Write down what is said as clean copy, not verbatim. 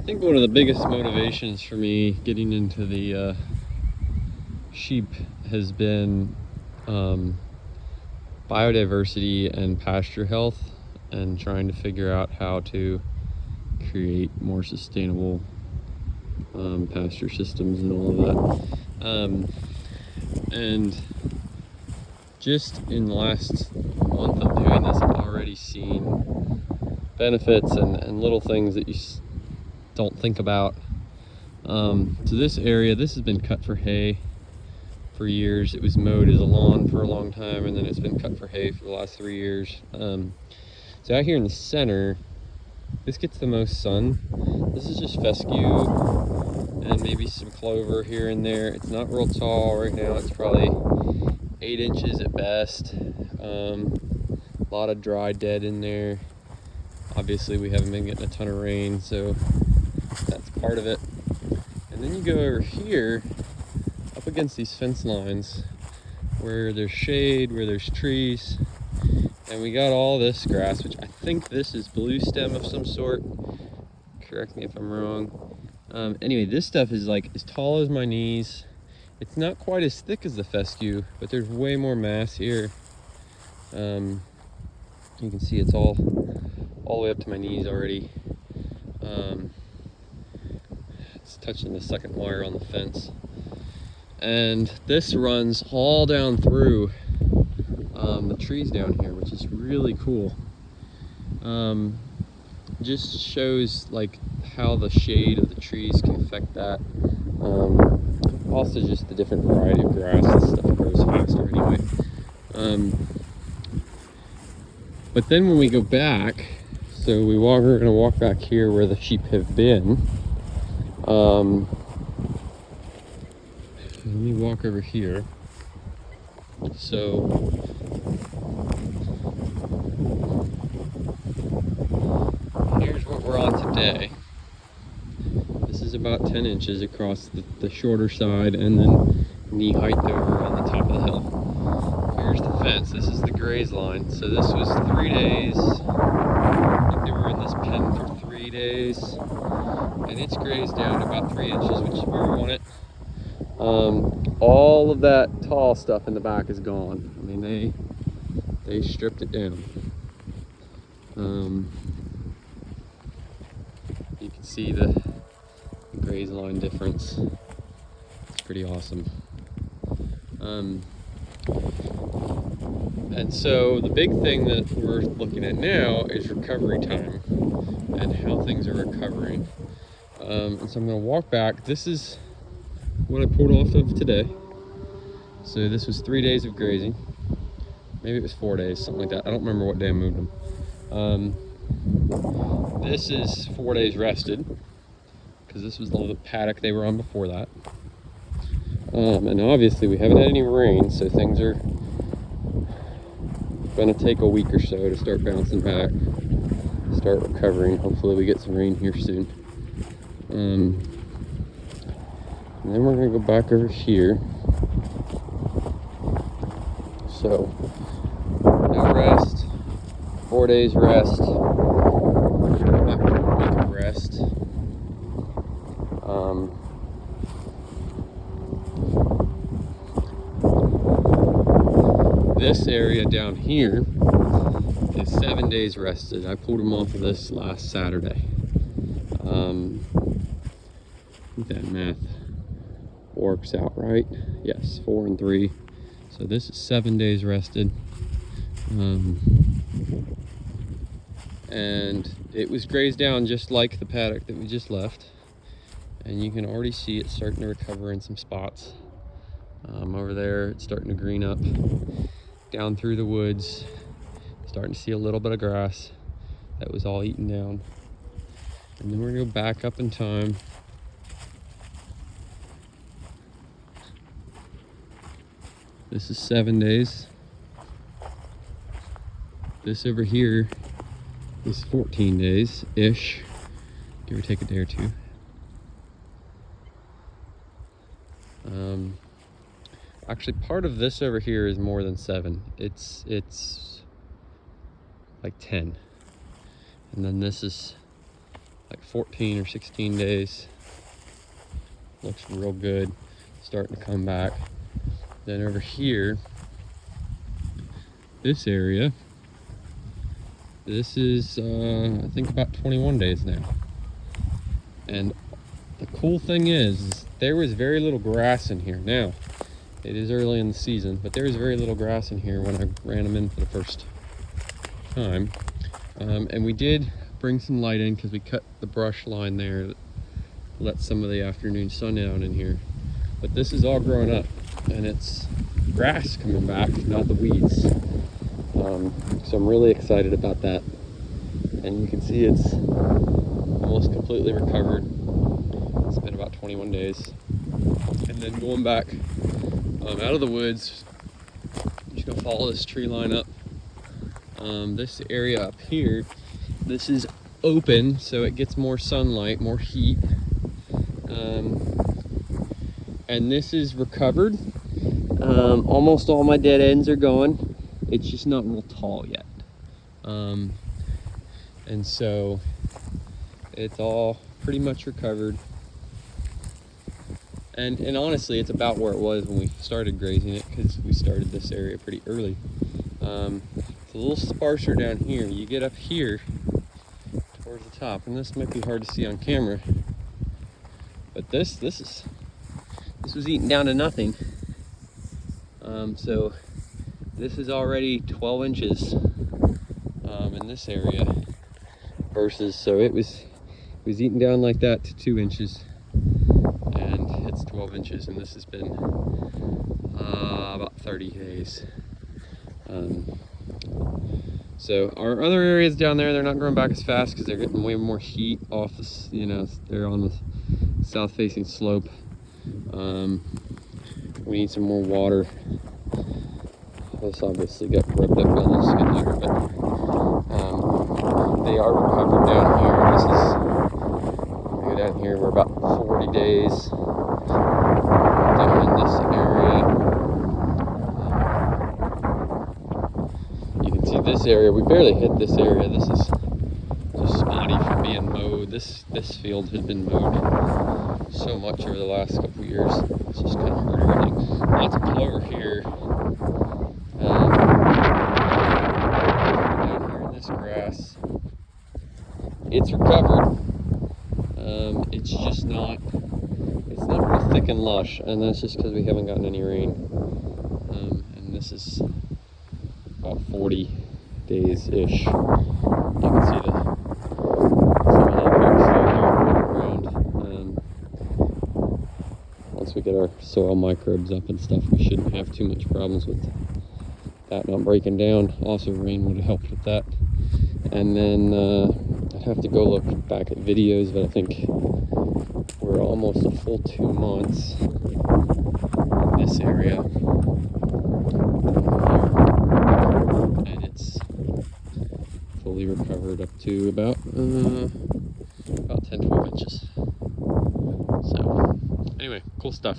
I think one of the biggest motivations for me getting into the sheep has been biodiversity and pasture health, and trying to figure out how to create more sustainable pasture systems and all of that. And just in the last month of doing this, I've already seen benefits and little things that you don't think about. So this area, this has been cut for hay for years. It was mowed as a lawn for a long time, and then it's been cut for hay for the last 3 years. So out here in the center, this gets the most sun. This is just fescue and maybe some clover here and there. It's not real tall right now. It's probably 8 inches at best. A lot of dry dead in there. Obviously we haven't been getting a ton of rain, so that's part of it. And then you go over here up against these fence lines where there's shade, where there's trees, and we got all this grass, which I think this is blue stem of some sort. Correct me if I'm wrong. Anyway, this stuff is like as tall as my knees. It's not quite as thick as the fescue, but there's way more mass here. You can see it's all the way up to my knees already. It's touching the second wire on the fence. And this runs all down through the trees down here, which is really cool. Just shows like how the shade of the trees can affect that. Also just the different variety of grass and stuff grows faster anyway. But then when we go back, so we're gonna walk back here where the sheep have been. Let me walk over here. So here's what we're on today. This is about 10 inches across the shorter side, and then knee height over on the top of the hill. Here's the fence. This is the graze line. So this was 3 days. I think they were in this pen for 3 days. And it's grazed down to about 3 inches, which is where we want it. All of that tall stuff in the back is gone. I mean, they stripped it down. You can see the graze line difference. It's pretty awesome. And so the big thing that we're looking at now is recovery time and how things are recovering. And so I'm going to walk back. This is what I pulled off of today. So this was 3 days of grazing. Maybe it was 4 days, something like that. I don't remember what day I moved them. This is 4 days rested, because this was the paddock they were on before that. And obviously we haven't had any rain, so things are gonna take a week or so to start bouncing back, start recovering. Hopefully we get some rain here soon. And then we're gonna go back over here. So no rest, 4 days rest, back to a week of rest. This area down here is 7 days rested. I pulled them off of this last Saturday. I think that math works out right. Yes, 4 and 3. So this is 7 days rested. And it was grazed down just like the paddock that we just left. And you can already see it starting to recover in some spots. Over there, it's starting to green up. Down through the woods, starting to see a little bit of grass that was all eaten down. And then we're gonna go back up in time. This is 7 days. This over here is 14 days-ish, give or take a day or two. Actually, part of this over here is more than 7. It's like 10. And then this is like 14 or 16 days. Looks real good, starting to come back. Then over here, this area, this is I think about 21 days now. And the cool thing is there was very little grass in here. Now, it is early in the season, but there was very little grass in here when I ran them in for the first time. And we did bring some light in because we cut the brush line there that let some of the afternoon sun down in here. But this is all grown up and it's grass coming back, not the weeds. So I'm really excited about that. And you can see it's almost completely recovered. It's been about 21 days. And then going back out of the woods, I'm just gonna follow this tree line up. This area up here, this is open, so it gets more sunlight, more heat. And this is recovered. Almost all my dead ends are gone. It's just not real tall yet. And so it's all pretty much recovered. And honestly, it's about where it was when we started grazing it, because we started this area pretty early. It's a little sparser down here. You get up here towards the top, and this might be hard to see on camera, but this was eaten down to nothing. So this is already 12 inches in this area versus, so it was eaten down like that to 2 inches, and it's 12 inches, and this has been about 30 days. So our other areas down there, they're not growing back as fast because they're getting way more heat off this, they're on the south facing slope. We need some more water. This obviously got rubbed up on the skin layer, but they are recovered down here. This is, we go down here, we're about 40 days down in this area. You can see this area, we barely hit this area. This is just spotty from being mowed. This field has been mowed so much over the last couple years. It's just kind of hurt everything. Lots of clover here. Down here in this grass, it's recovered. It's just not, it's not real thick and lush, and that's just because we haven't gotten any rain. And this is about 40 days-ish. You can see some of that backstory here around. Once we get our soil microbes up and stuff, we shouldn't have too much problems with that not breaking down. Also, rain would have helped with that. And then I'd have to go look back at videos, but I think we're almost a full 2 months in this area. And it's fully recovered up to about 10-12 inches. So anyway, cool stuff.